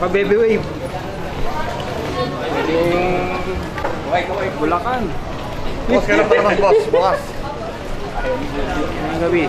Pa-baby wave. Kaway, Bulacan. Boss, kailan pa naman boss? Bukas. Ang gabi.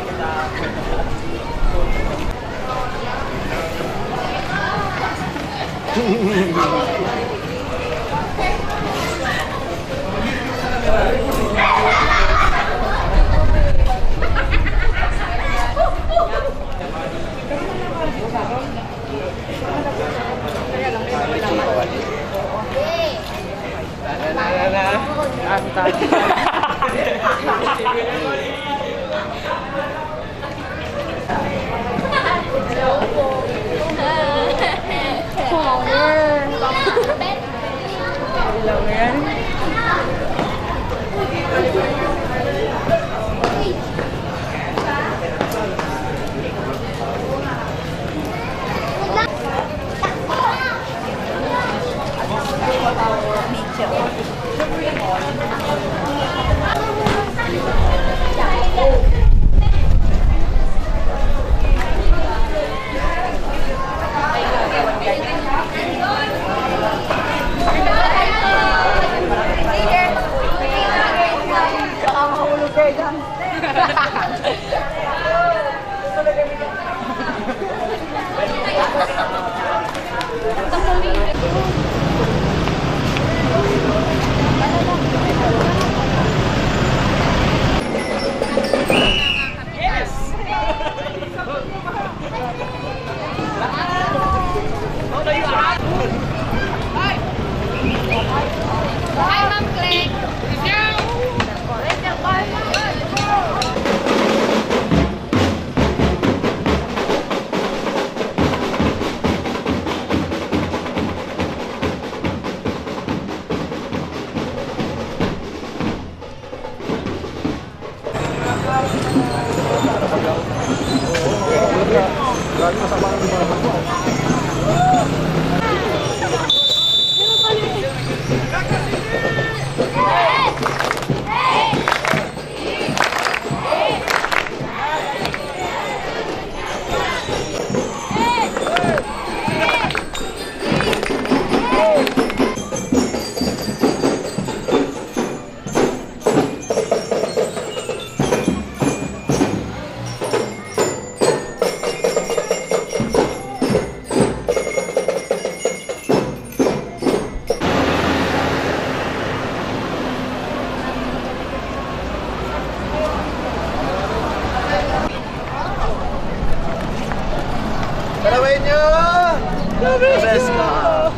Best ka.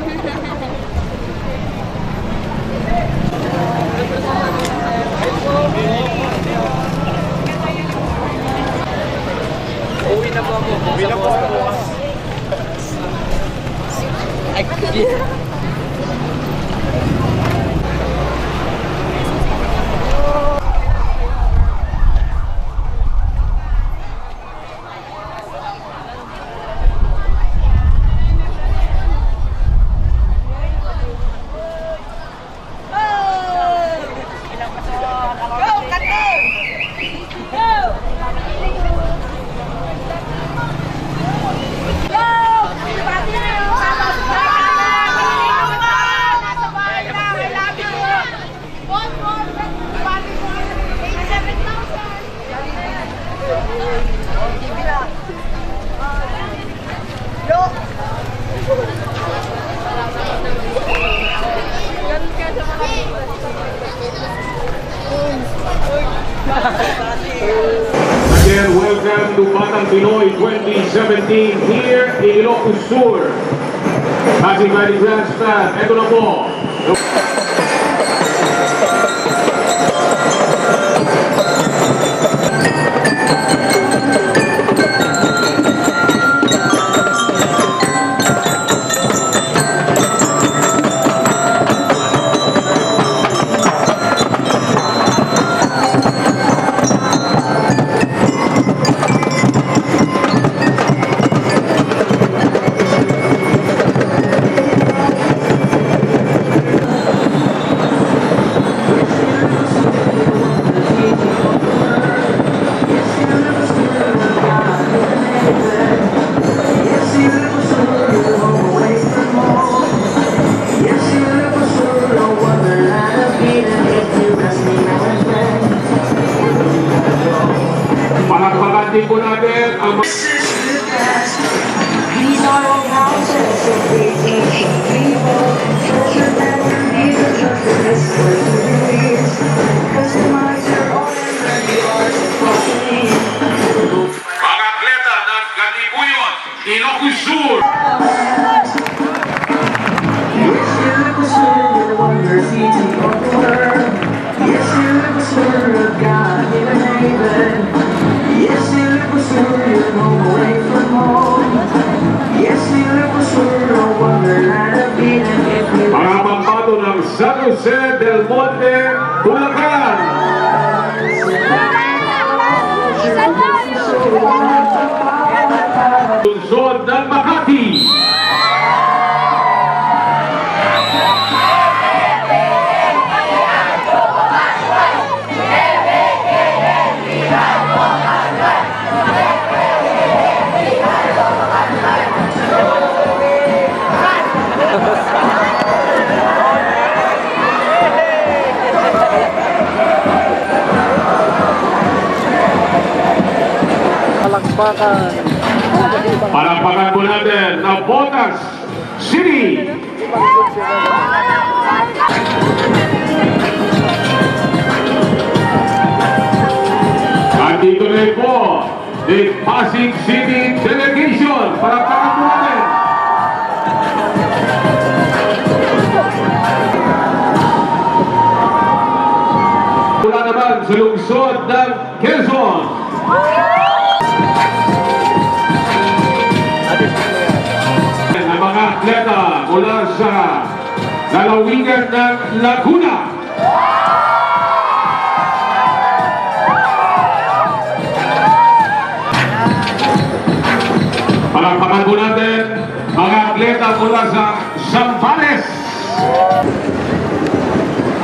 Uwi na po ako. Uwi na po ako. Again, welcome to Batang Pinoy 2017 here in Iluko Sur. Passing by the grandstand, ito na po. Palakpakan din po natin ang mga atleta ng Katipuyon, Iluko Sur. Mga pambato ng San Jose del Monte, Bulacan. Luzon ng Makati. Palakpakan po natin na Botas City. At dito rin po, the Pasig City Delegation. Palakpakan po natin. Mula naman sa lungsod ng Quezon. Ang mga atleta mula sa lalawigan ng Laguna. Palakpakan po natin mga atleta mula sa Zambales.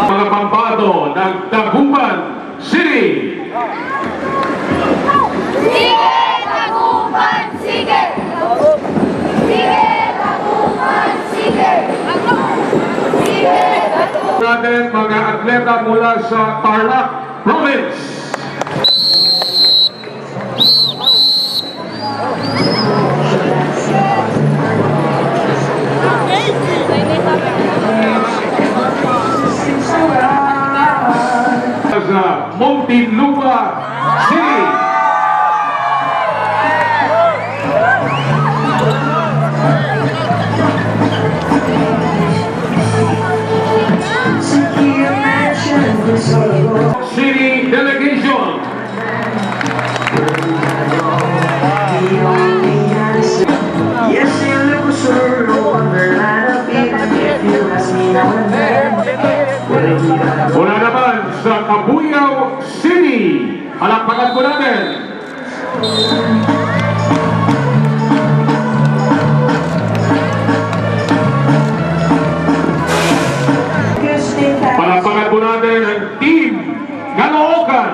Mga pambato ng Taguban City. Sige, Taguban, sige! Sige, Taguban, sige! Sige, Taguban! Natin mga atleta mula sa Tarlac Province. Sa Muntinlupa City. Palakpakan po natin. Palakpakan po natin ang Team Caloocan.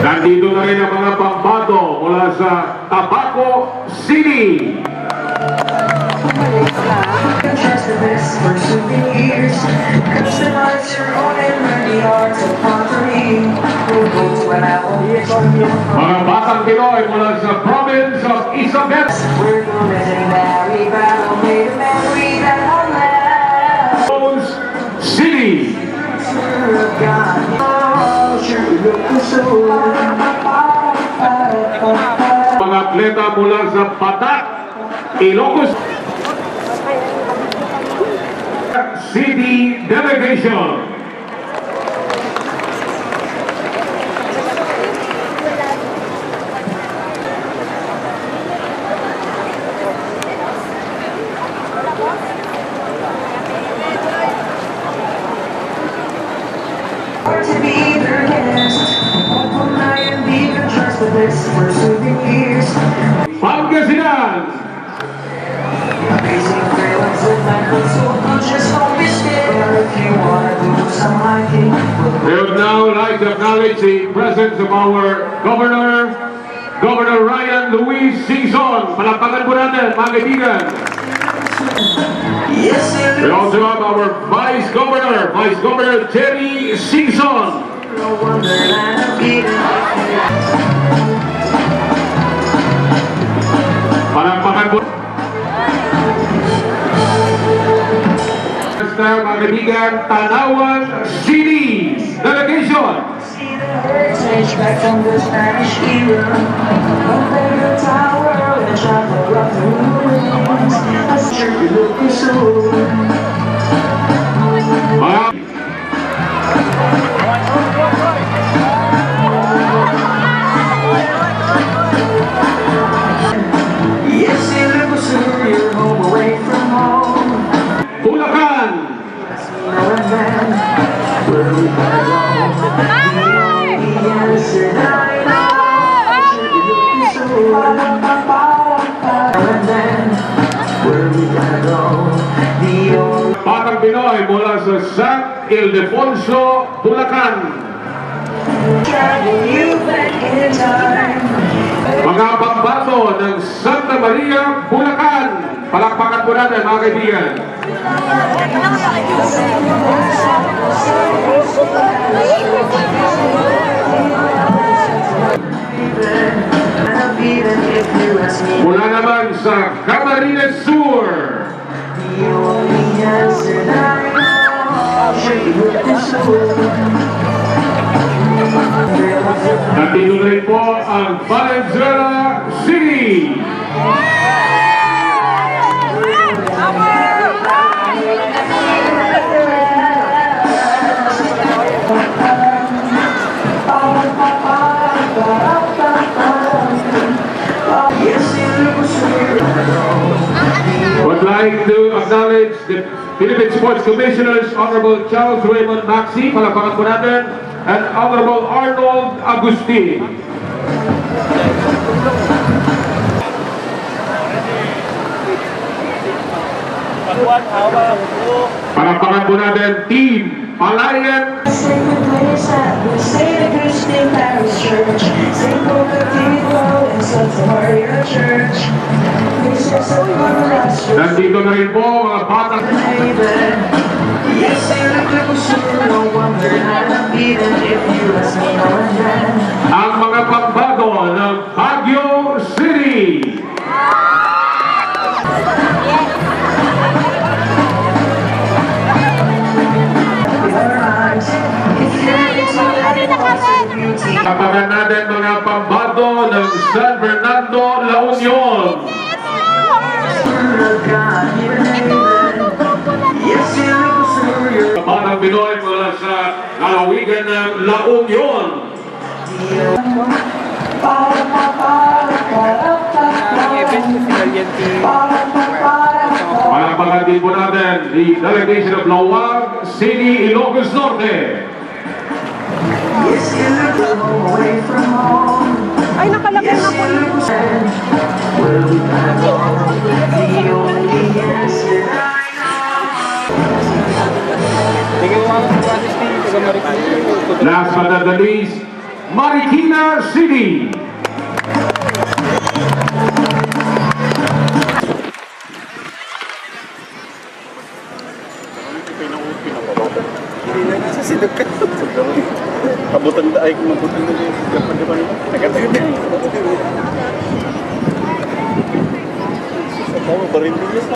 Nandito na rin ang mga pambato mula sa Tabaco City. Mga Batang Pinoy mula sa province of Isabela City. Mga atleta mula sa Batang Iluko City Delegation. To be their guest, open my and be the trust of this for souvenirs. Pangasinan. Amazing feelings with my foot so good, just don't be scared. If you wanna do some hiking, We would now like to acknowledge the presence of our Governor Ryan Luis Singson. Palakpakan po natin, mga kaibigan. yes, We also have our Vice Governor Jerry Singson. no wonderland of Eden. Palakpakan po. Mga kaibigan, Tanawan City Delegation. See the heritage back from the Spanish era. Up there in the tower with a chocolate rock through the wings. I sure you look so. Mga Yes, you look so. You're home away from home. Bulacan. Now and then, where we gotta go? The answer I know. You look so. Now and then, where we gotta go? The only Batang Pinoy mula sa San Ildefonso, Bulacan. travel you back in time. Mga pambato ng Santa Maria, Bulacan. Palakpakan po natin, mga kaibigan. Even if you ask me, Mula naman sa Camarines Sur. the only answer I know. Sure you look so. Nandito na rin po ang Valenzuela City. Would like to acknowledge the Philippine Sports Commissioners, Honorable Charles Raymond Maxi, palakpakan po natin, and Honorable Arnold Agustin. Palakpakan po natin, Team Palayan. Sacred place at the St. Augustine Parish Church, St. Paul Cathedral and Santa Maria Church. This is a good Nandito na rin po mga batang haven. Yes, they look sure, no wonder that I'm even if you ask me now and then. ang mga pambato ng Baguio City. Kapag natin mga pambato ng San Fernando, La Union. Batang Pinoy mula sa lalawigan ng La Union. Palakpakan din po natin the delegation of Lawag City, Ilocos Norte. Yes, you go away from home. Ay, nakalagay na po. Where we find the only answer I know. Tingin mo mga kapatid dito, taga Marikina. Last but not the least, Marikina City. Kabutan ay mabutan na din. Gapan-gapan mo. Nagkatagal. Sa tao, barin din.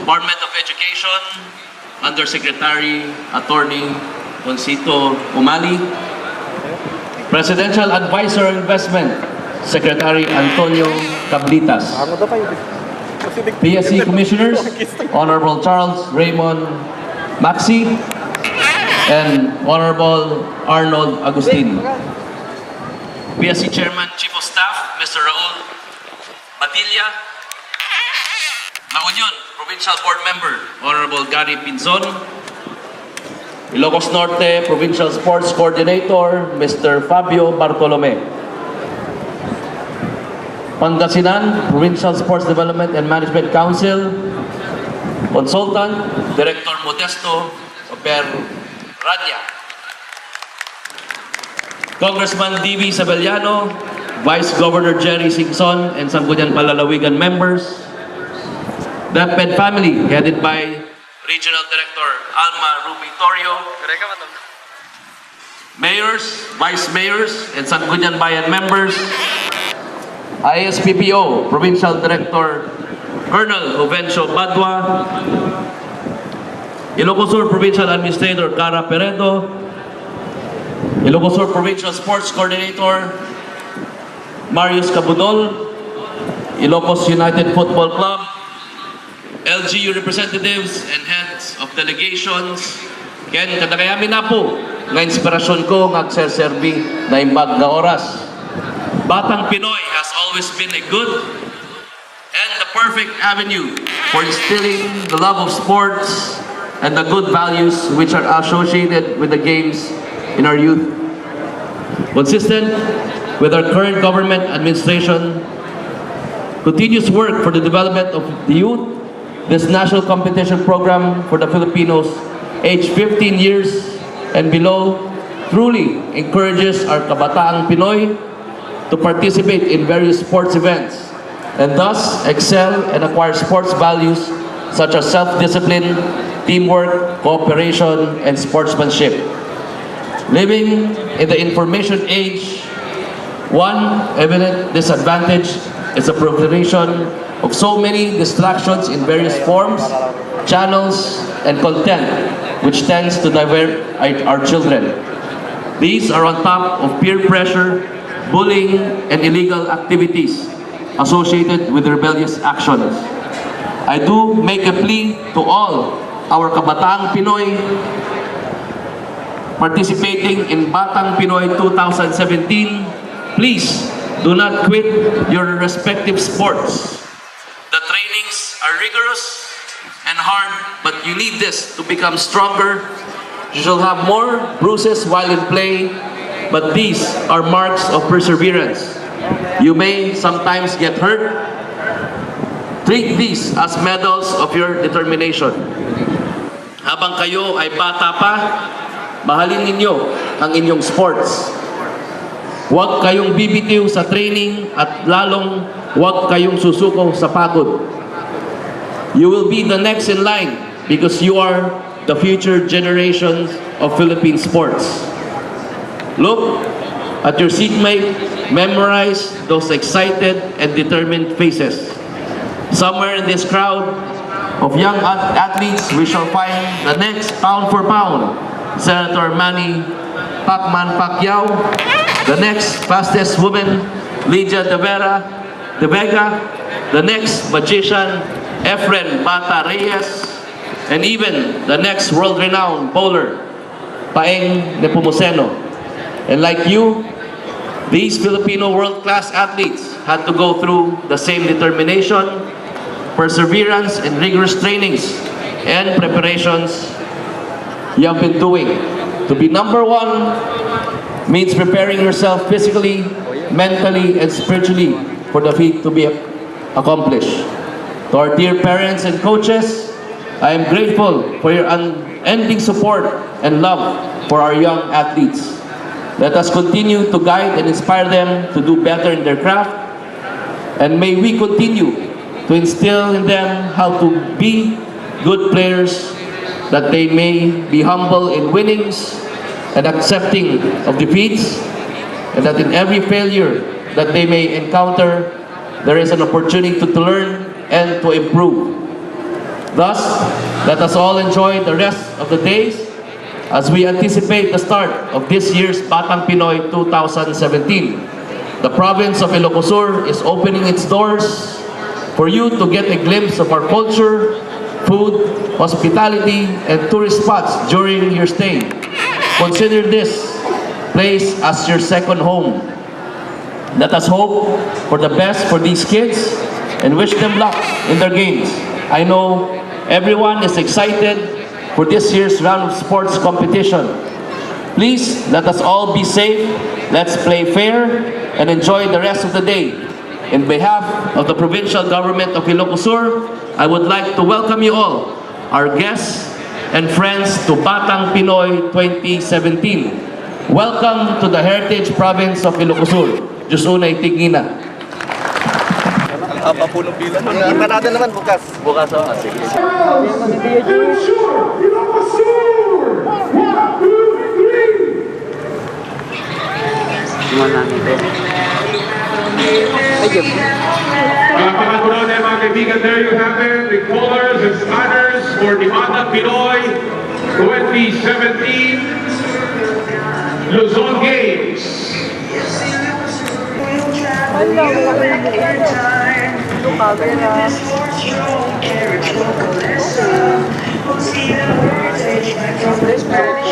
Department of Education, Undersecretary Attorney Concito Umali, Presidential Advisor Investment, Secretary Antonio Cablitas, PSC Commissioners, Honorable Charles Raymond Maxi, and Honorable Arnold Agustin, PSC Chairman, Chief of Staff, Mr. Raul Matilla, La Union Provincial Board Member, Honorable Gary Pinzon, Ilocos Norte Provincial Sports Coordinator, Mr. Fabio Bartolome, Pangasinan Provincial Sports Development and Management Council, Consultant, Director Modesto Rania, Congressman D.V. Sabeliano, Vice Governor Jerry Singson, and Sangguniang Palalawigan members, DepEd family, headed by Regional Director Alma Ruby Torrio, Mayors, Vice Mayors, and Sangguniang Bayan members, ISPPO, Provincial Director Colonel Juvencio Badua, Ilocos Sur Provincial Administrator Cara Peredo, Ilocos Sur Provincial Sports Coordinator Marius Cabudol, Ilocos United Football Club, LGU representatives and heads of delegations, ken kadagayami na po nga inspirasyon ko nga agserserbi na imbag nga oras. Batang Pinoy has always been a good and the perfect avenue for instilling the love of sports and the good values which are associated with the games in our youth. Consistent with our current government administration, continuous work for the development of the youth, this national competition program for the Filipinos aged 15 years and below truly encourages our Kabataang Pinoy to participate in various sports events and thus excel and acquire sports values such as self-discipline, teamwork, cooperation, and sportsmanship. Living in the information age, one evident disadvantage is the proliferation of so many distractions in various forms, channels, and content, which tends to divert our children. These are on top of peer pressure, bullying, and illegal activities associated with rebellious actions. I do make a plea to all our Kabataang Pinoy participating in Batang Pinoy 2017. Please do not quit your respective sports. The trainings are rigorous and hard, but you need this to become stronger. You shall have more bruises while in play, but these are marks of perseverance. You may sometimes get hurt. Treat these as medals of your determination. Habang kayo ay bata pa, mahalin ninyo ang inyong sports. Huwag kayong bibitiw sa training at lalong huwag kayong susuko sa pagod. You will be the next in line because you are the future generations of Philippine sports. Look at your seatmate, memorize those excited and determined faces. Somewhere in this crowd of young athletes, we shall find the next pound for pound Senator Manny Pacman Pacquiao, the next fastest woman Lydia De Vega, the next magician Efren Bata Reyes, and even the next world-renowned bowler Paeng Nepomuceno. And like you, these Filipino world-class athletes had to go through the same determination, perseverance, and rigorous trainings and preparations you have been doing. To be number one means preparing yourself physically, mentally, and spiritually for the feat to be accomplished. To our dear parents and coaches, I am grateful for your unending support and love for our young athletes. Let us continue to guide and inspire them to do better in their craft, and may we continue to instill in them how to be good players, that they may be humble in winnings and accepting of defeats, and that in every failure that they may encounter, there is an opportunity to learn and to improve. Thus, let us all enjoy the rest of the days as we anticipate the start of this year's Batang Pinoy 2017. The province of Iluko Sur is opening its doors for you to get a glimpse of our culture, food, hospitality, and tourist spots during your stay. Consider this place as your second home. Let us hope for the best for these kids and wish them luck in their games. I know everyone is excited for this year's round of sports competition. Please, let us all be safe, let's play fair, and enjoy the rest of the day. In behalf of the provincial government of Iluko Sur, I would like to welcome you all, our guests and friends, to Batang Pinoy 2017. Welcome to the heritage province of Iluko Sur. Diyos unay tingina. Haba po ng pila. Iba natin naman bukas. Bukas o. Sige. Mga kaibigan, there you have it, the colors and banners for the Batang Pinoy 2017 Luzon Games. Hello, carriage vocalista. We'll see the heritage back from the Spanish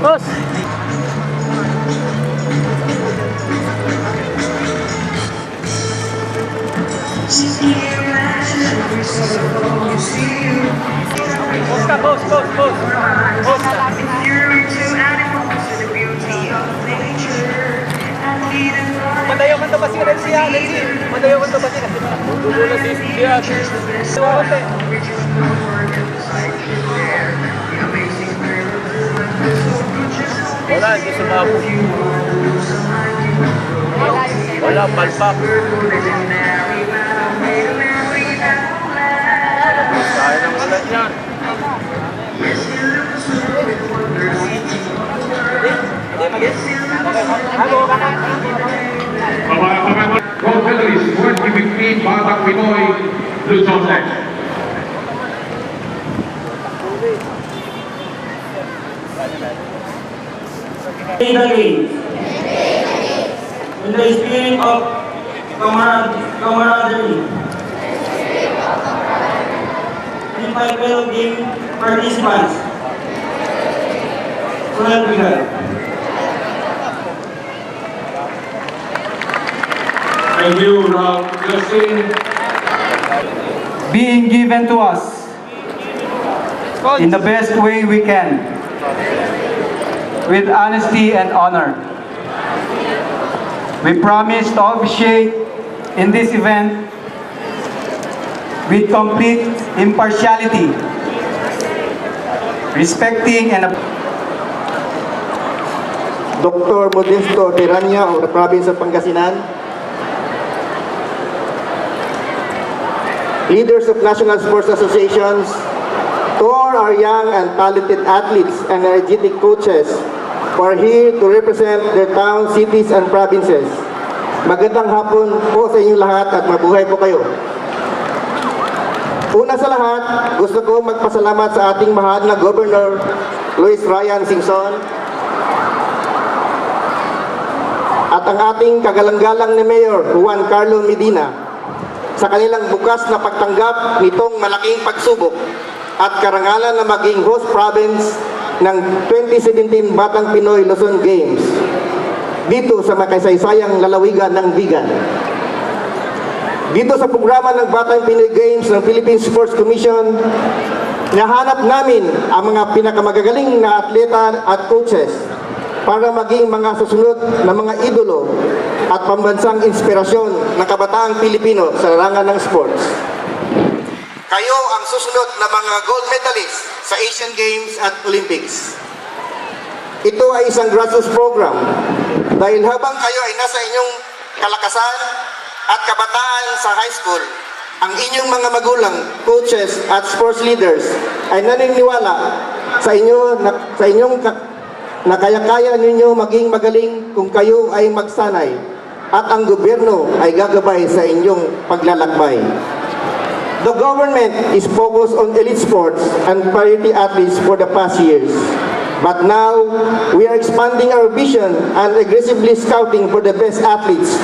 Boss! Boss ka, boss! Boss ka! Madayo man to ba siya, Nancy? Madayo man to ba siya? Dulo na siya. Suwate. Wala, hindi sumabog. Wala, palpak. Kaya ng kalat yan. Gold medalist, World Giving Team, Batang Pinoy, Luzon next. In the games, in the spirit of camaraderie, and my fellow game participants, well begun. Thank you, Rob Justin. Being given to us in the best way we can, with honesty and honor. We promise to officiate in this event with complete impartiality, respecting and Dr. Modesto Tirania of the province of Pangasinan, leaders of national sports associations, to all our young and talented athletes and energetic coaches who are here to represent their towns, cities, and provinces. Magandang hapon po sa inyong lahat at mabuhay po kayo. Una sa lahat, gusto ko magpasalamat sa ating mahal na Governor Luis Ryan Singson at ang ating kagalang-galang na Mayor Juan Carlo Medina sa kanilang bukas na pagtanggap nitong malaking pagsubok at karangalan na maging host province ng 2017 Batang Pinoy Luzon Games dito sa makasaysayang lalawigan ng Vigan. Dito sa programa ng Batang Pinoy Games ng Philippine Sports Commission, nahanap namin ang mga pinakamagagaling na atleta at coaches para maging mga susunod na mga idolo at pambansang inspirasyon ng kabataang Pilipino sa larangan ng sports. Kayo ang susunod na mga gold medalists sa Asian Games at Olympics. Ito ay isang grassroots program dahil habang kayo ay nasa inyong kalakasan at kabataan sa high school, ang inyong mga magulang, coaches at sports leaders ay naniniwala sa inyong na kaya-kaya ninyo maging magaling kung kayo ay magsanay at ang gobyerno ay gagabay sa inyong paglalakbay. The government is focused on elite sports and priority athletes for the past years. But now, we are expanding our vision and aggressively scouting for the best athletes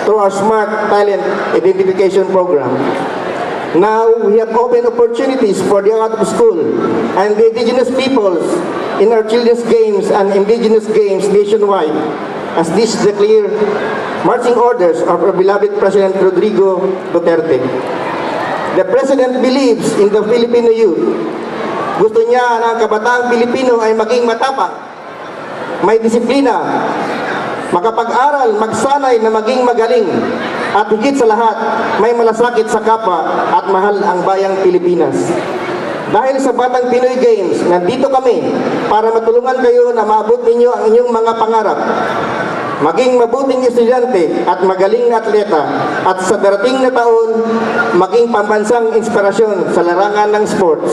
through our Smart Talent Identification Program. Now, we have opened opportunities for the out of school and the indigenous peoples in our children's games and indigenous games nationwide, as this is the clear marching orders of our beloved President Rodrigo Duterte. The President believes in the Filipino youth. Gusto niya na ang kabataang Pilipino ay maging matapang, may disiplina, makapag-aral, magsanay na maging magaling, at higit sa lahat, may malasakit sa kapwa at mahal ang bayang Pilipinas. Dahil sa Batang Pinoy Games, nandito kami para matulungan kayo na maabot ninyo ang inyong mga pangarap. Maging mabuting estudyante at magaling na atleta at sa darating na taon, maging pambansang inspirasyon sa larangan ng sports.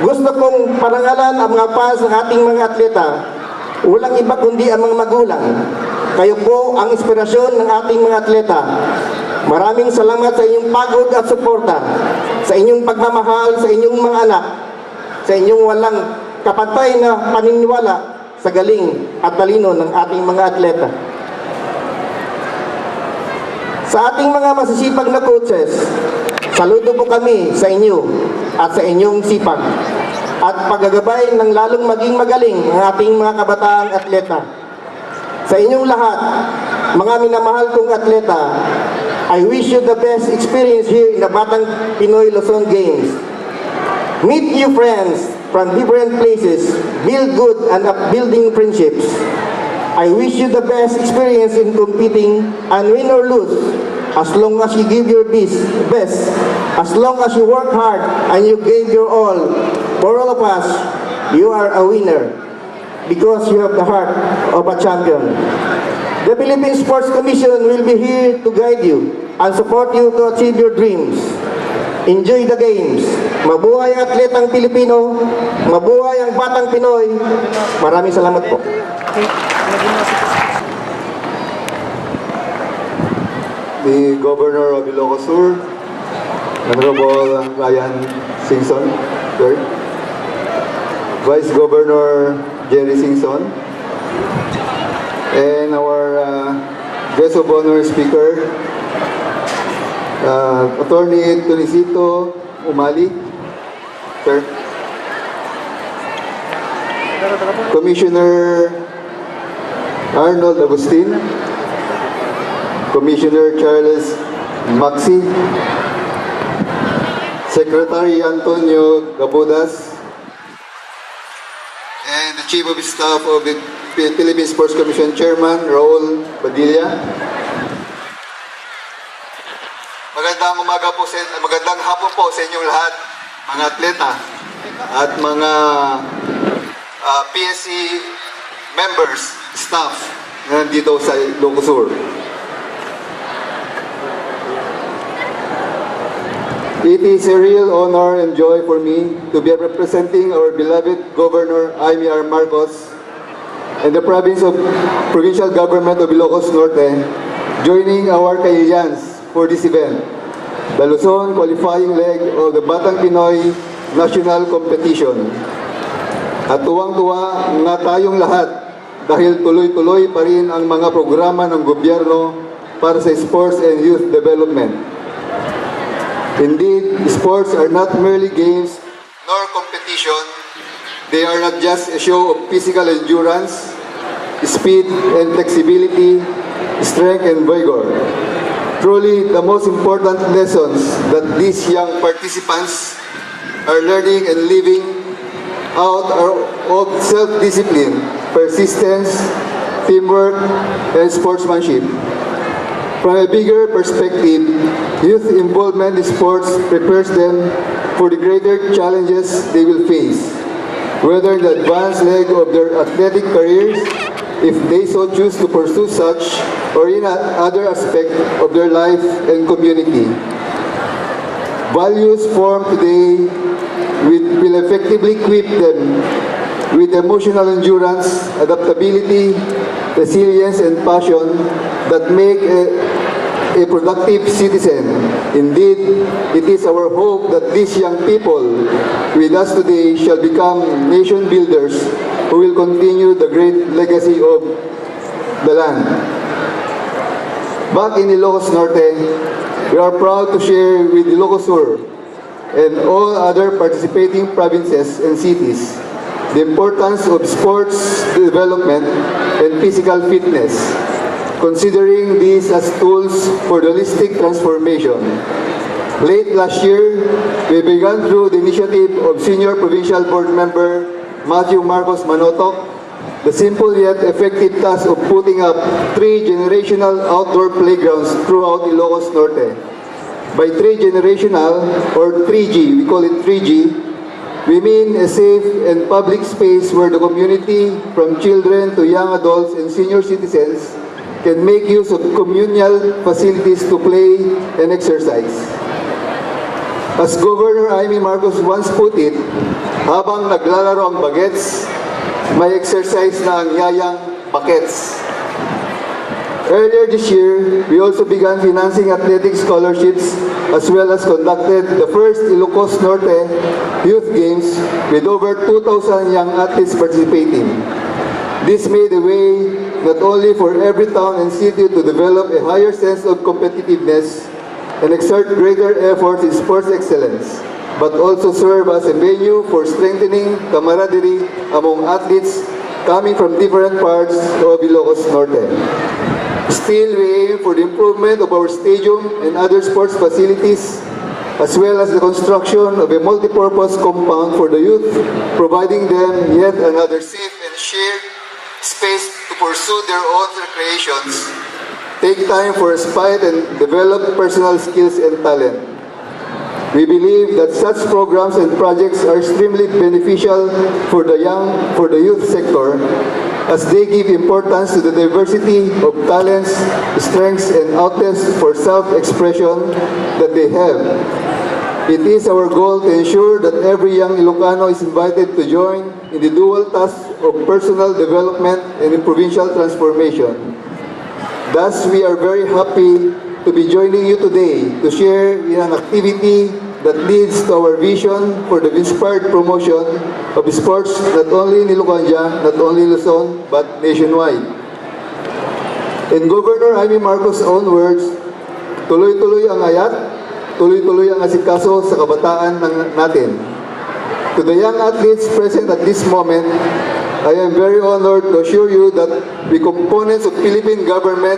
Gusto kong parangalan ang mga fans ng ating mga atleta. Walang iba kundi ang mga magulang. Kayo po ang inspirasyon ng ating mga atleta. Maraming salamat sa inyong pagod at suporta, sa inyong pagmamahal sa inyong mga anak, sa inyong walang kapantay na paniniwala sa galing at talino ng ating mga atleta. Sa ating mga masisipag na coaches, saludo po kami sa inyo at sa inyong sipag at paggagabay ng lalong maging magaling ang ating mga kabataang atleta. Sa inyong lahat, mga minamahal kong atleta, I wish you the best experience here in the Batang Pinoy Luzon Games. Meet new friends from different places, build good and upbuilding friendships. I wish you the best experience in competing and win or lose, as long as you give your best, as long as you work hard and you gave your all. For all of us, you are a winner because you have the heart of a champion. The Philippine Sports Commission will be here to guide you and support you to achieve your dreams. Enjoy the games. Mabuhay ang atletang Pilipino, mabuhay ang Batang Pinoy. Maraming salamat po. The Governor of Iluko Sur, Honorable Ryan Singson, third. Vice Governor Jerry Singson, and our guest of honor speaker, Attorney Tunisito Umali, sir. Commissioner Arnold Agustin, Commissioner Charles Maxi, Secretary Antonio Gabudas, and the Chief of Staff of the Philippine Sports Commission Chairman Raul Badilla. Magandang hapon po sa inyong lahat, mga atleta at mga PSC members, staff na nandito sa Iluko Sur. It is a real honor and joy for me to be representing our beloved Governor Jaime R. Marcos and the provincial government of Ilocos Norte, joining our Kaiyans for this event, the Luzon qualifying leg of the Batang Pinoy National Competition. At tuwang-tuwa nga tayong lahat dahil tuloy-tuloy pa rin ang mga programa ng gobyerno para sa sports and youth development. Indeed, sports are not merely games nor competition. They are not just a show of physical endurance, speed and flexibility, strength and vigor. Truly, the most important lessons that these young participants are learning and living out are of self-discipline, persistence, teamwork, and sportsmanship. From a bigger perspective, youth involvement in sports prepares them for the greater challenges they will face, whether in the advanced leg of their athletic careers, if they so choose to pursue such, or in other aspect of their life and community. Values formed today will effectively equip them with emotional endurance, adaptability, resilience, and passion that make a productive citizen. Indeed, it is our hope that these young people with us today shall become nation builders who will continue the great legacy of the land. Back in Ilocos Norte, we are proud to share with Ilocos Sur and all other participating provinces and cities the importance of sports development and physical fitness, considering these as tools for holistic transformation. Late last year, we began through the initiative of Senior Provincial Board Member Matthew Marcos Manotok the simple yet effective task of putting up 3 generational outdoor playgrounds throughout Ilocos Norte. By 3 generational, or 3G, we call it 3G, we mean a safe and public space where the community, from children to young adults and senior citizens, can make use of communal facilities to play and exercise. As Governor Jaime Marcos once put it, habang naglalaro ang bagets, may exercise na ang yayang bakets. Earlier this year, we also began financing athletic scholarships as well as conducted the first Ilocos Norte Youth Games with over 2,000 young athletes participating. This made a way not only for every town and city to develop a higher sense of competitiveness and exert greater efforts in sports excellence, but also serve as a venue for strengthening camaraderie among athletes coming from different parts of Ilocos Norte. Still, we aim for the improvement of our stadium and other sports facilities, as well as the construction of a multi-purpose compound for the youth, providing them yet another safe and shared space to pursue their own recreations, take time for respite, and develop personal skills and talent. We believe that such programs and projects are extremely beneficial for the youth sector, as they give importance to the diversity of talents, strengths, and outlets for self-expression that they have. It is our goal to ensure that every young Ilocano is invited to join in the dual task of personal development and in provincial transformation. Thus, we are very happy to be joining you today to share in an activity that leads to our vision for the inspired promotion of sports not only in Ilocos, not only Luzon, but nationwide. In Governor Jaime Marcos' own words, tuloy-tuloy ang ayat, tuloy-tuloy ang asikaso sa kabataan natin. To the young athletes present at this moment, I am very honored to assure you that we components of Philippine government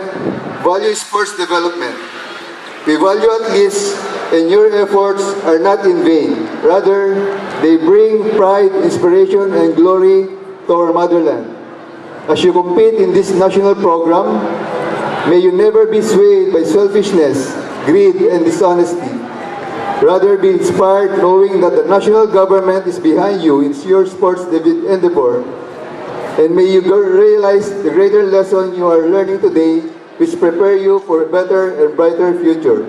value sports development. We value athletes, and your efforts are not in vain. Rather, they bring pride, inspiration, and glory to our motherland. As you compete in this national program, may you never be swayed by selfishness, greed, and dishonesty. Rather, be inspired knowing that the national government is behind you in your sports endeavor. And may you realize the greater lesson you are learning today, which prepare you for a better and brighter future.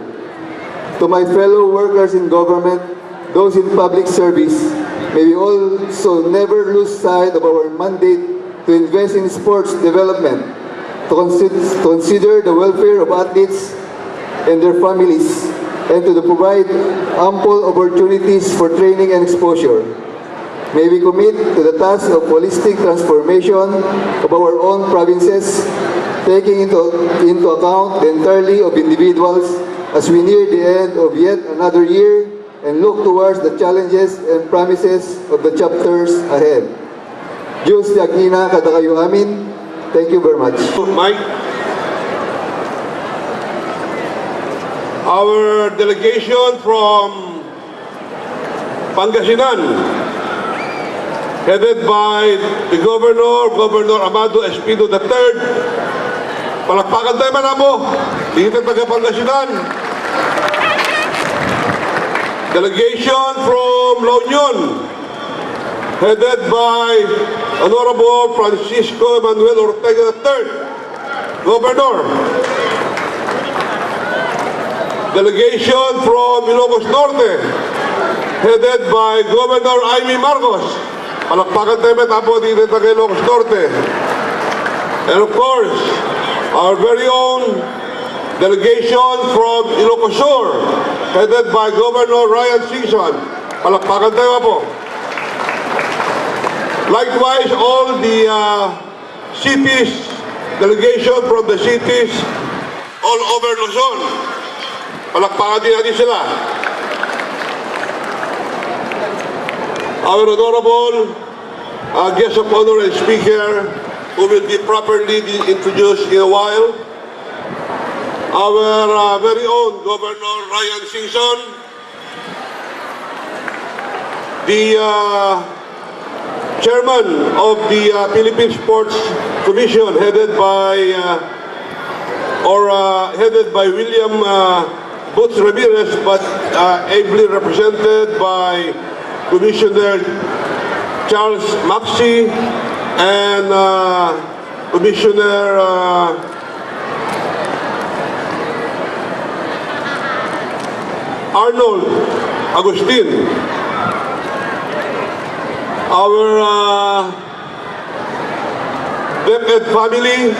To my fellow workers in government, those in public service, may we also never lose sight of our mandate to invest in sports development, to consider the welfare of athletes and their families, and to provide ample opportunities for training and exposure. May we commit to the task of holistic transformation of our own provinces, taking into account the entirety of individuals as we near the end of yet another year and look towards the challenges and promises of the chapters ahead. Diyos ti Agina kada kayo amin. Thank you very much. Mike. Our delegation from Pangasinan, headed by the Governor Amado Espino III. Palakpakan tayo man mo, dito taga Pangasinan. Delegation from La Union, headed by Honorable Francisco Manuel Ortega III, Governor. Delegation from Ilocos Norte, headed by Governor Jaime Marcos. Palakpakan tayo man po dito taga Ilocos Norte. And of course, our very own delegation from Ilocos Sur, headed by Governor Ryan Singson. Palakpakan tayo po. Likewise, all the cities, delegation from the cities all over Luzon. Palakpakan din natin sila. Our honorable guest of honor and speaker, who will be properly introduced in a while, our very own Governor Ryan Singson, the chairman of the Philippine Sports Commission, headed by William Boots Ramirez, but ably represented by Commissioner Charles Maxey and Commissioner Arnold Agustin. Our DepEd family,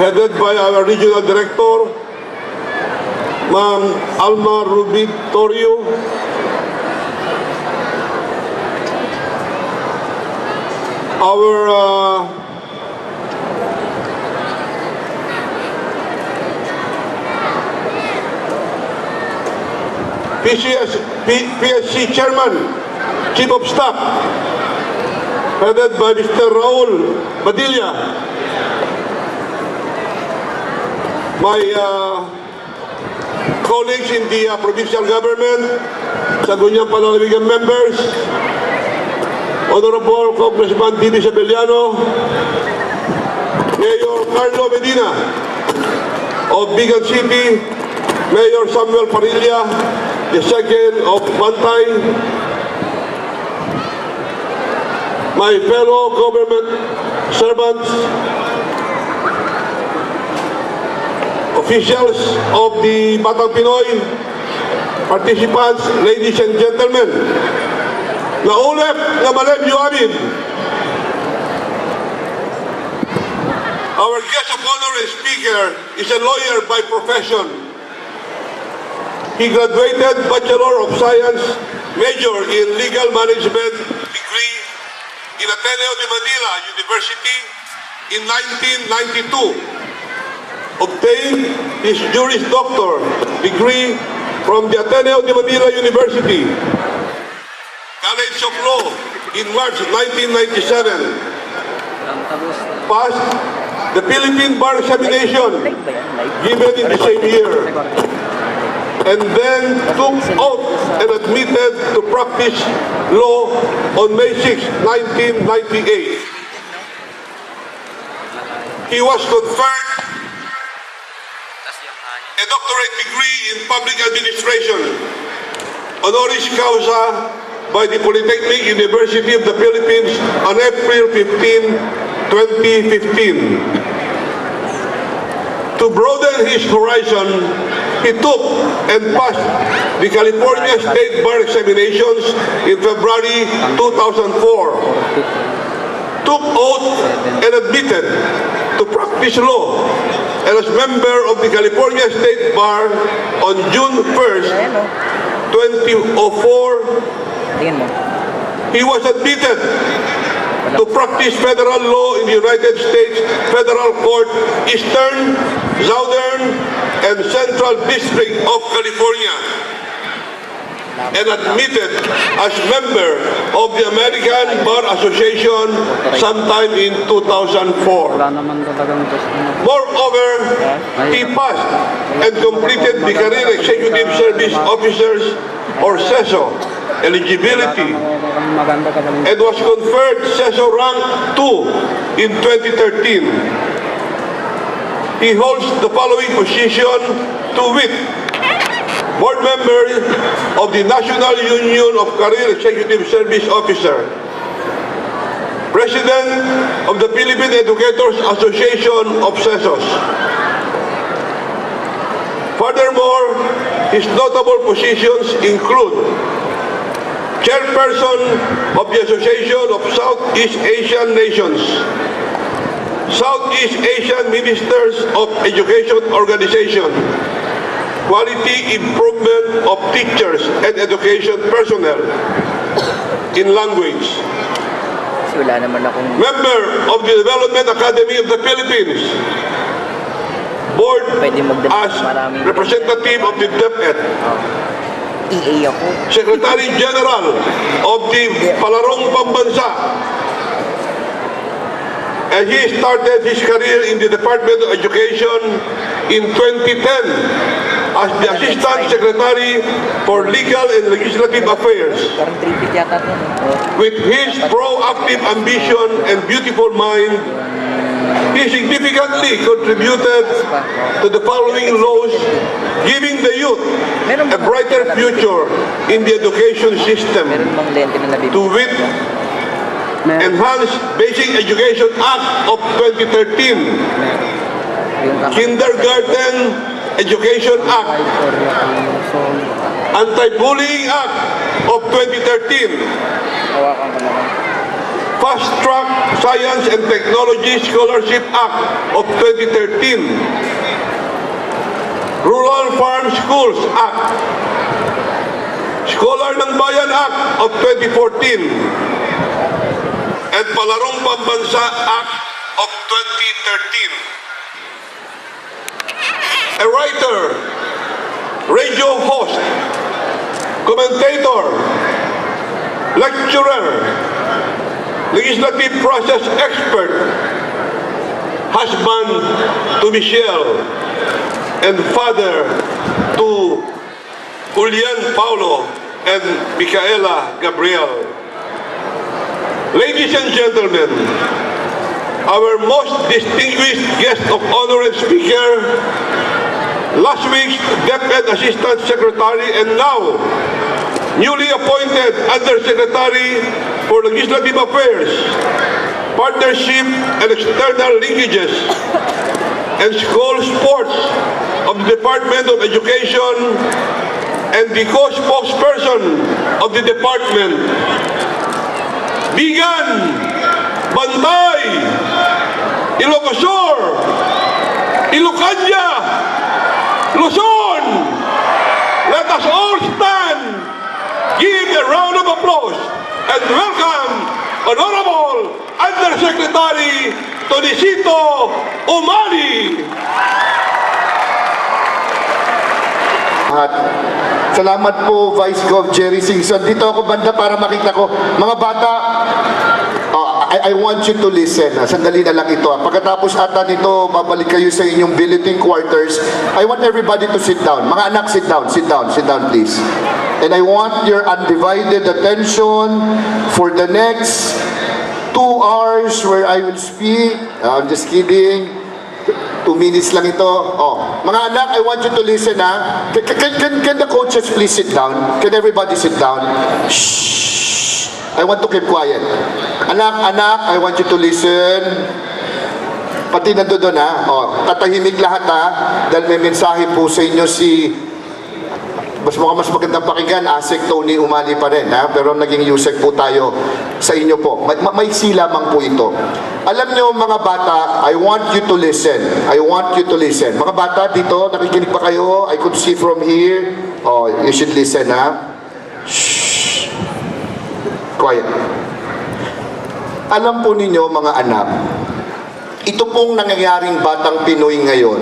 headed by our Regional Director, Ma'am Alma Ruby Torio. our PSC Chairman, Chief of Staff, headed by Mr. Raul Badilla. My colleagues in the provincial government, Sangguniang Palalawigan members, Honorable Congressman Dini Sabeliano, Mayor Carlo Medina of Bigan City, Mayor Samuel Parilla, the second of Bantay, my fellow government servants, officials of the Batang Pinoy, participants, ladies and gentlemen, naulep na malebyo amin. Our guest of honor and speaker is a lawyer by profession. He graduated Bachelor of Science, major in Legal Management degree in Ateneo de Manila University in 1992. Obtained his Juris Doctor degree from the Ateneo de Manila University College of Law in March 1997. Passed the Philippine Bar Examination given in the same year, and then took oath and admitted to practice law on May 6, 1998. He was conferred a doctorate degree in public administration, honoris causa, by the Polytechnic University of the Philippines on April 15, 2015. To broaden his horizon, he took and passed the California State Bar Examinations in February 2004. Took oath and admitted to practice law, and as member of the California State Bar on June 1st, 2004, he was admitted to practice federal law in the United States Federal Court, Eastern, Southern, and Central District of California, and admitted as member of the American Bar Association sometime in 2004. Moreover, he passed and completed the Career Executive Service Officers or CESO eligibility and was conferred CESO rank 2 in 2013. He holds the following position to wit: Board member of the National Union of Career Executive Service Officer, President of the Philippine Educators Association of CESOs. Furthermore, his notable positions include Chairperson of the Association of Southeast Asian Nations, Southeast Asian Ministers of Education Organization, Quality Improvement of Teachers and Education Personnel in Language, Member of the Development Academy of the Philippines, Board as Representative of the DepEd, Secretary General of the Palarong Pambansa, and he started his career in the Department of Education in 2010 as the Assistant Secretary for Legal and Legislative Affairs. With his proactive ambition and beautiful mind, he significantly contributed to the following laws, giving the youth a brighter future in the education system, to wit, Enhanced Basic Education Act of 2013, Kindergarten Education Act, Anti-Bullying Act of 2013, Fast Track Science and Technology Scholarship Act of 2013, Rural Farm Schools Act, Scholar ng Bayan Act of 2014, and Palarong Pambansa Act of 2013. A writer, radio host, commentator, lecturer, legislative process expert, husband to Michelle, and father to Julian Paulo and Micaela Gabriel. Ladies and gentlemen, our most distinguished guest of honor and speaker, last week's DepEd Assistant Secretary and now newly appointed Undersecretary for Legislative Affairs, Partnership and External Linkages, and School Sports of the Department of Education, and the co-spokesperson of the department, Bigan, Bantay, Iluko Sur, Ilocania, Luzon. Let us all stand, give a round of applause, and welcome Honorable Undersecretary Tonicito Umali. Salamat po, Vice Gov. Jerry Singson. Dito ako banda para makita ko. Mga bata, I want you to listen. Sandali na lang ito. Pagkatapos ata nito, babalik kayo sa inyong billeting quarters. I want everybody to sit down. Mga anak, sit down. Sit down. Sit down, please. And I want your undivided attention for the next 2 hours where I will speak. I'm just kidding. 2 minutes lang ito. Oh, mga anak, I want you to listen, ha? Can the coaches please sit down? Can everybody sit down? Shh! I want to keep quiet. Anak, I want you to listen. Pati nandoon, ha? Oh, tatahimik lahat, ha? Dahil may mensahe po sa inyo si mas magandang pakinggan, Asek Tony Umali pa rin, ha? Pero naging Yusek po tayo sa inyo po. Maiksi lamang po ito. Alam nyo, mga bata, I want you to listen. I want you to listen. Mga bata, dito, nakikinig pa kayo? I could see from here. Oh, you should listen, ha? Shh. Quiet. Alam po ninyo, mga anak, ito pong nangyayaring Batang Pinoy ngayon,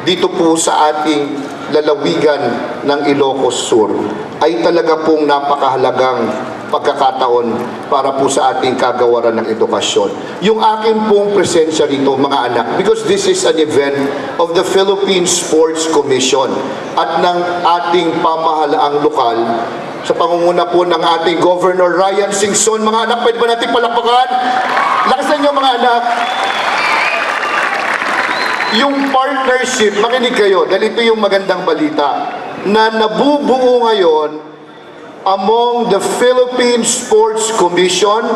dito po sa ating lalawigan ng Ilocos Sur, ay talaga pong napakahalagang pagkakataon para po sa ating kagawaran ng edukasyon. Yung akin pong presensya rito, mga anak, because this is an event of the Philippine Sports Commission at ng ating pamahalaang lokal sa pangunguna po ng ating Governor Ryan Singson. Mga anak, pwede ba natin palakpakan? Lakasan nyo, mga anak. Yung partnership, makinig kayo, dahil ito yung magandang balita, na nabubuo ngayon among the Philippine Sports Commission,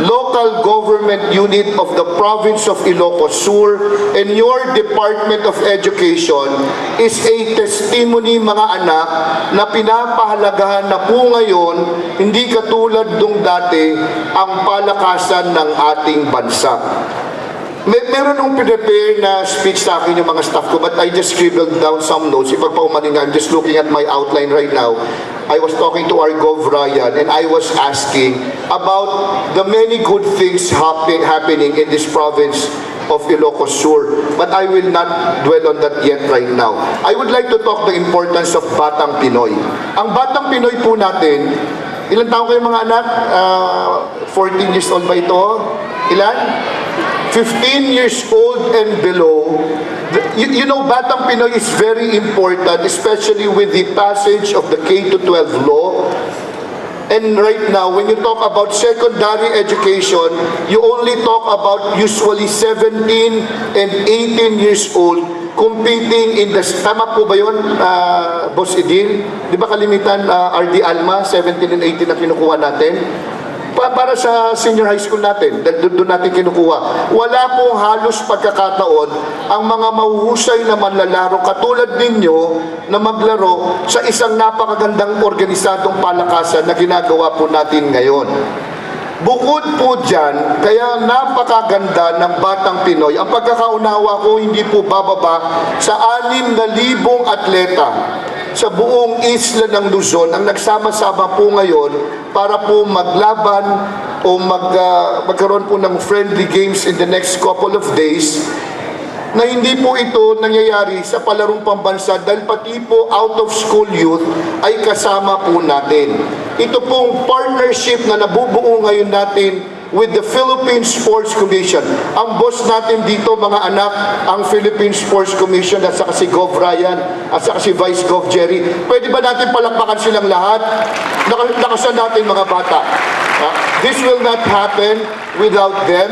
local government unit of the province of Ilocos Sur, and your Department of Education is a testimony, mga anak, na pinapahalagahan na po ngayon, hindi katulad nung dati, ang palakasan ng ating bansa. Meron nung prepare na speech sa akin yung mga staff ko, but I just scribbled down some notes. Ipagpaumanin nga, I'm just looking at my outline right now. I was talking to our Gov. Ryan, and I was asking about the many good things happening in this province of Ilocos Sur. But I will not dwell on that yet right now. I would like to talk the importance of Batang Pinoy. Ang Batang Pinoy po natin, ilan taon kayo, mga anak? 14 years old ba ito? Ilan? 15 years old and below. You know, Batang Pinoy is very important, especially with the passage of the K-12 law. And right now, when you talk about secondary education, you only talk about usually 17 and 18 years old competing in the, tama po ba yun, Boss Edil? Di ba kalimitan, RD Alma, 17 and 18 na kinukuha natin? Para sa senior high school natin, doon natin kinukuha. Wala pong halos pagkakataon ang mga mahuhusay na manlalaro katulad ninyo na maglaro sa isang napakagandang organisadong palakasan na ginagawa po natin ngayon. Bukod po dyan, kaya napakaganda ng Batang Pinoy. Ang pagkakaunawa ko, hindi po bababa sa 6,000 atleta sa buong isla ng Luzon ang nagsama-sama po ngayon para po maglaban o o magkaroon po ng friendly games in the next couple of days, na hindi po ito nangyayari sa palarong pambansa dahil pati po out of school youth ay kasama po natin. Ito pong partnership na nabubuo ngayon natin with the Philippine Sports Commission. Ang boss natin dito, mga anak, ang Philippine Sports Commission at saka si Gov Ryan at saka si Vice Gov Jerry. Pwede ba natin palakpakan silang lahat? Lakasan natin mga bata. This will not happen without them.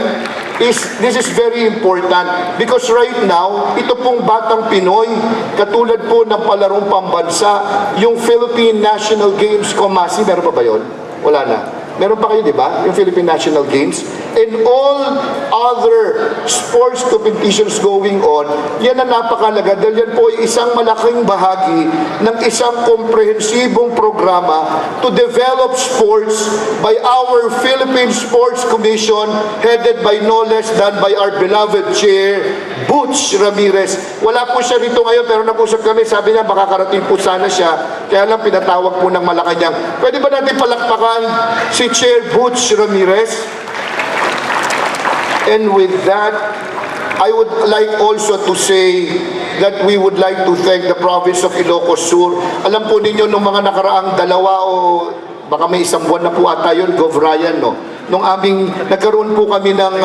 This is very important because right now, ito pong Batang Pinoy, katulad po ng palarong pambansa, yung Philippine National Games, Kumasi, meron pa ba yun? Wala na. Meron pa kayo, di ba? Yung Philippine National Games. And all other sports competitions going on, yan ang napakalaga dahil yan po ay isang malaking bahagi ng isang komprehensibong programa to develop sports by our Philippine Sports Commission headed by no less than by our beloved Chair, Butch Ramirez. Wala po siya rito ngayon pero nag-usap kami, sabi niya makakarating po sana siya, kaya lang pinatawag po ng Malacanang. Pwede ba natin palakpakan si Chair Butch Ramirez? And with that, I would like also to say that we would like to thank the province of Ilocos Sur. Alam po ninyo, nung mga nakaraang dalawa o baka may isang buwan na po ata yun, Gov Ryan, no? Nung nagkaroon po kami ng,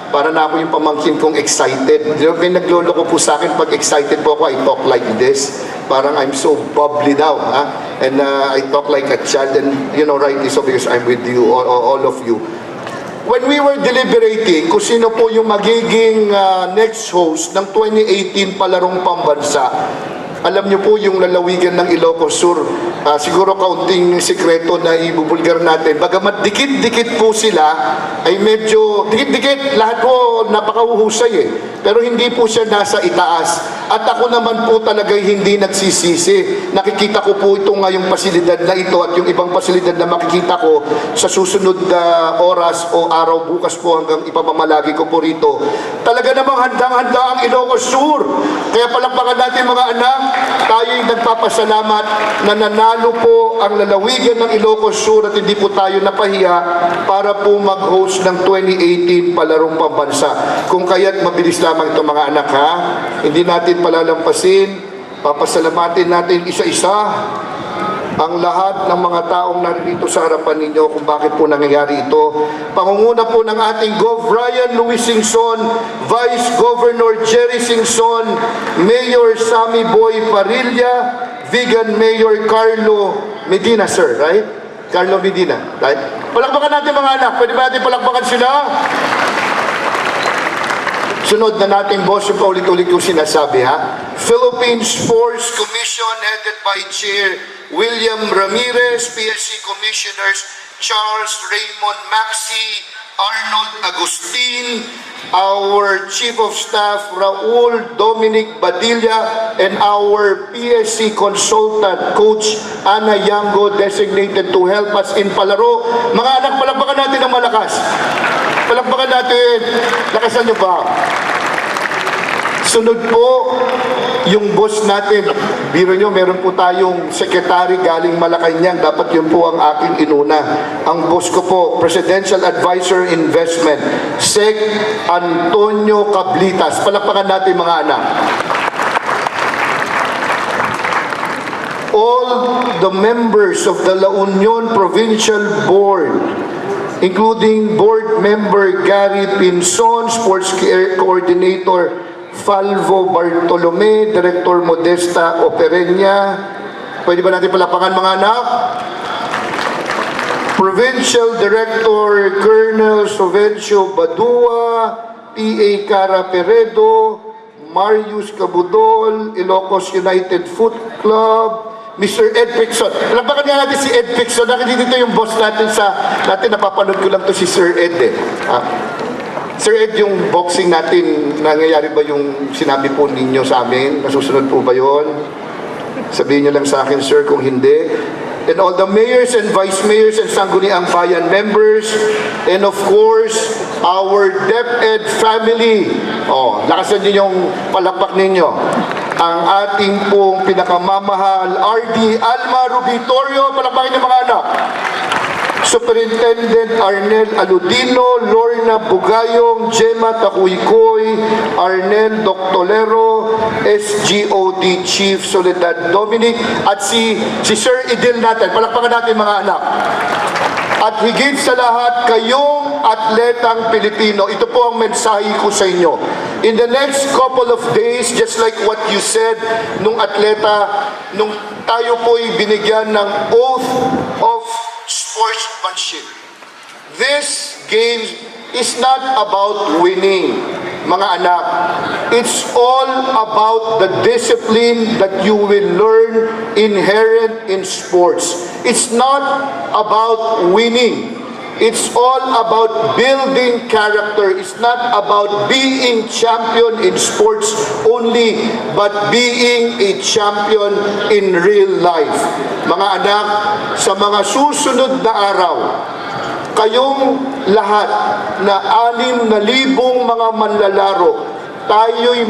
para na ako yung pamangkin kong excited. May nagloloko po sa akin, pag excited po ako, I talk like this. Parang I'm so bubbly now, ha? And I talk like a child, and you know, rightly so because I'm with you, all of you. When we were deliberating kung sino po yung magiging next host ng 2018 Palarong Pambansa, alam niyo po yung lalawigan ng Ilocos Sur, siguro kaunting sikreto na ibubulgar natin. Bagamat dikit-dikit po sila, ay medyo dikit-dikit, lahat po napakahuhusay eh. Pero hindi po siya nasa itaas. At ako naman po talaga hindi nagsisisi. Nakikita ko po ito ngayong pasilidad na ito at yung ibang pasilidad na makikita ko sa susunod na oras o araw bukas po hanggang ipamamalagi ko po rito. Talaga namang handang-handa ang Ilocos Sur. Kaya palakpakan natin mga anak, tayo'y nagpapasalamat na nanalo po ang lalawigan ng Ilocos Sur at hindi po tayo napahiya para po mag-host ng 2018 Palarong Pambansa. Kung kaya't mabilis lamang ito mga anak, ha? Hindi natin palalampasin, papasalamatin natin isa-isa ang lahat ng mga taong nandito sa harapan ninyo kung bakit po nangyayari ito. Pangunguna po ng ating Gov. Ryan Luis Singson, Vice Governor Jerry Singson, Mayor Sammy Boy Parilla, Vegan Mayor Carlo Medina, sir, right? Carlo Medina, right? Palakpakan natin mga anak. Pwede ba natin palakpakan sila? Sunod na nating boss yung paulit-ulit yung sinasabi, ha? Philippine Sports Commission headed by Chair William Ramirez, PSC Commissioners Charles Raymond Maxi, Arnold Agustin, our Chief of Staff Raul Dominic Badilla, and our PSC consultant Coach Ana Yango designated to help us in palaro. Mga anak, palakpakan natin ng malakas. Palakpakan natin. Lakasan nyo ba? Sunod po, yung boss natin. Biro nyo, meron po tayong secretary galing Malacanang. Dapat yun po ang aking inuna. Ang boss ko po, Presidential Advisor Investment, Sec Antonio Cablitas. Palakpakan natin mga anak. All the members of the La Union Provincial Board, including Board Member Gary Pinson, Sports Coordinator Falvo Bartolome, Director Modesta Operenya. Pwede ba natin palapakan mga anak? Provincial Director Colonel Sovencio Badua, PA Cara Peredo, Marius Cabudol, Ilocos United Foot Club, Mr. Ed Pixon. Palapakan nga natin si Ed Pixon. Nakikita dito yung boss natin napapanood ko lang to si Sir Ed eh. Sir Ed, yung boxing natin, nangyayari ba yung sinabi po ninyo sa amin? Nasusunod po ba yun? Sabihin niyo lang sa akin, sir, kung hindi. And all the mayors and vice mayors and Sangguniang Bayan members, and of course, our DepEd family. Lakasan niyo yung palakpak ninyo. Ang ating pong pinakamamahal, RD Alma Rubitorio. Palakpakin niyo mga anak. Superintendent Arnel Aludino, Lorna Bugayong, Gemma Takuykoy, Arnel Doctolero, SGOD Chief Soledad Dominic, at si Sir Idil natin. Palakpakan natin mga anak. At higit sa lahat, kayong atletang Pilipino, ito po ang mensahe ko sa inyo. In the next couple of days, just like what you said, nung atleta, nung tayo po'y binigyan ng oath of sportsmanship. This game is not about winning, mga anak. It's all about the discipline that you will learn inherent in sports. It's not about winning. It's all about building character. It's not about being champion in sports only, but being a champion in real life. Mga anak, sa mga susunod na araw, kayong lahat na 6,000 mga manlalaro, tayo'y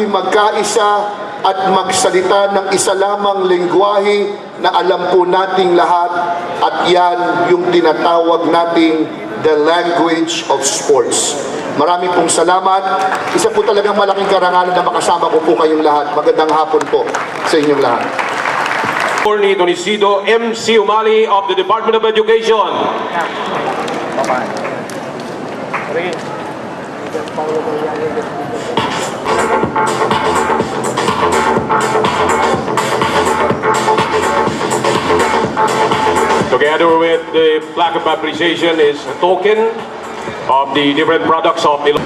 magkaisa at magsalita ng isa lamang lengguwahe na alam po nating lahat, at yan yung tinatawag nating the language of sports. Marami pong salamat. Isa po talagang malaking karangalan na makasama ko po kayong lahat. Magandang hapon po sa inyong lahat. Attorney Donicido MC Umali of the Department of Education. Together with the plaque of appreciation is a token of the different products of Iluko.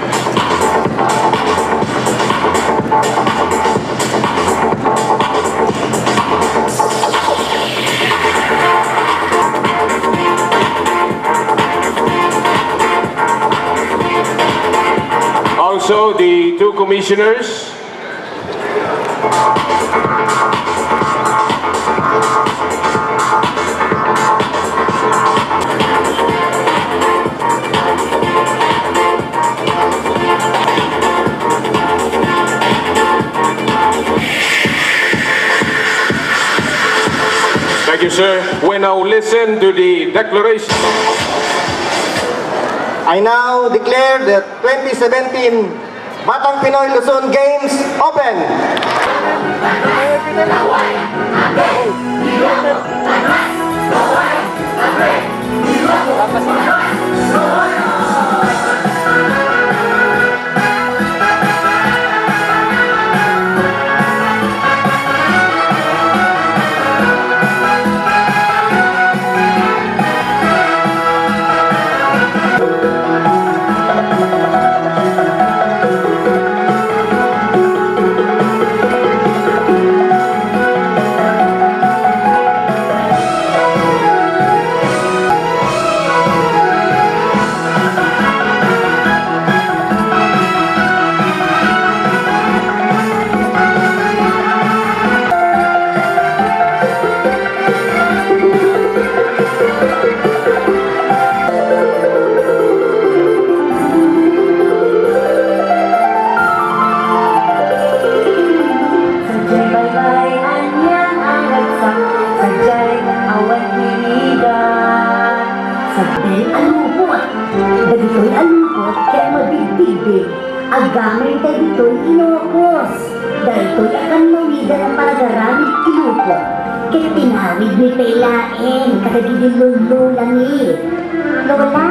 Also, the two commissioners. Thank you, sir. We now listen to the declaration. I now declare the 2017 Batang Pinoy Luzon Games open. Agamay tayo dito'y inokos. Dahil akan mawida ng palagaramid Iluko. Kaya tinawid ni Pelain, katagidin lolo lang eh. Lola,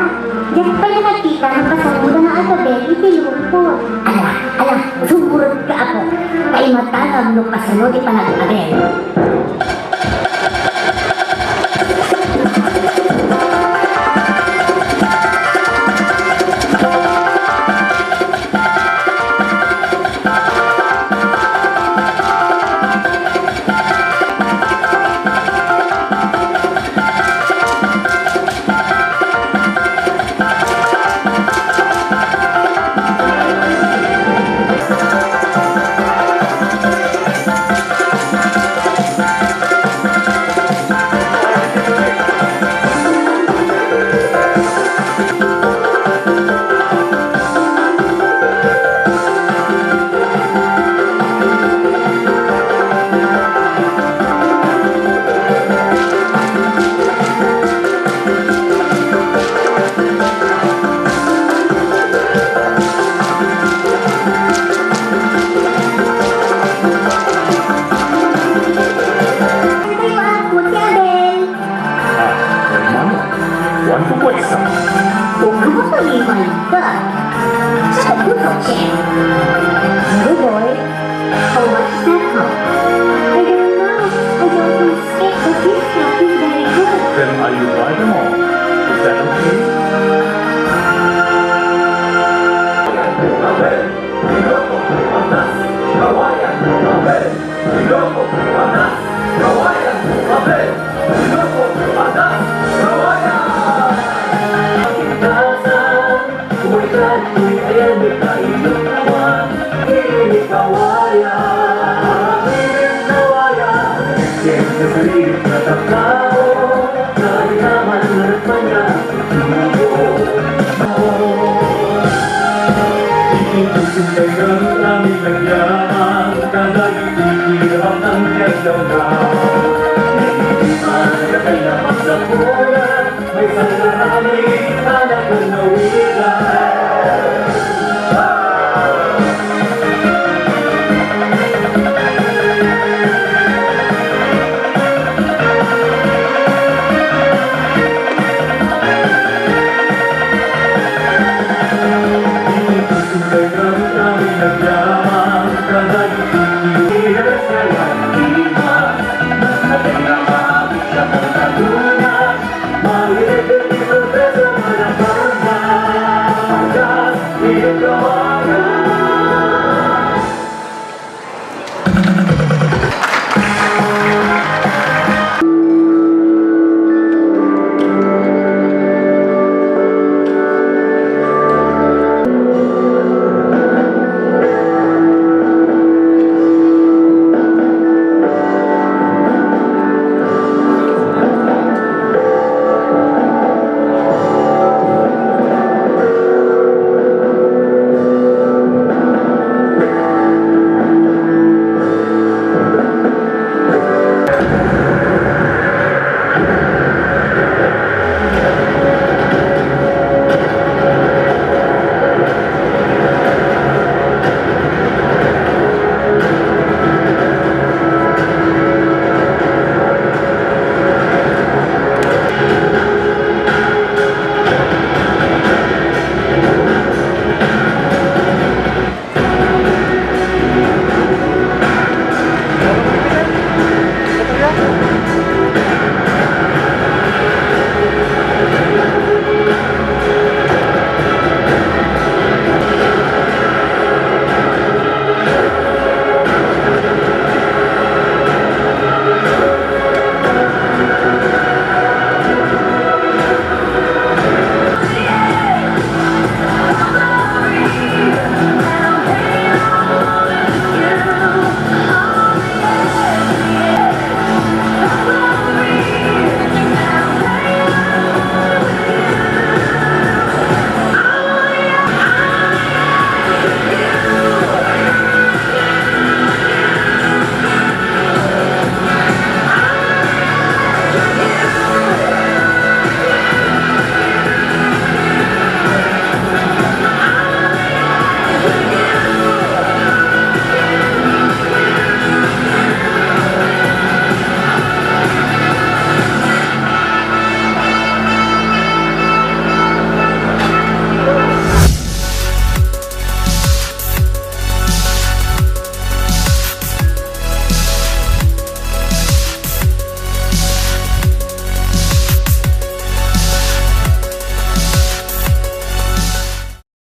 diyan pala nakita ng kasaluda ng alphabet Iluko. Ala, sumurot ka ako. Kaimatangam no kasunod ipanag-abel. kaso, kung mapaliwan ka sa pagkakotse. Hey boy, how much is that cost? I don't know. I don't expect the discount is very good. Then I will buy them all. Is that okay? Ang aming nagyaman, kada itinirap ng kailangan.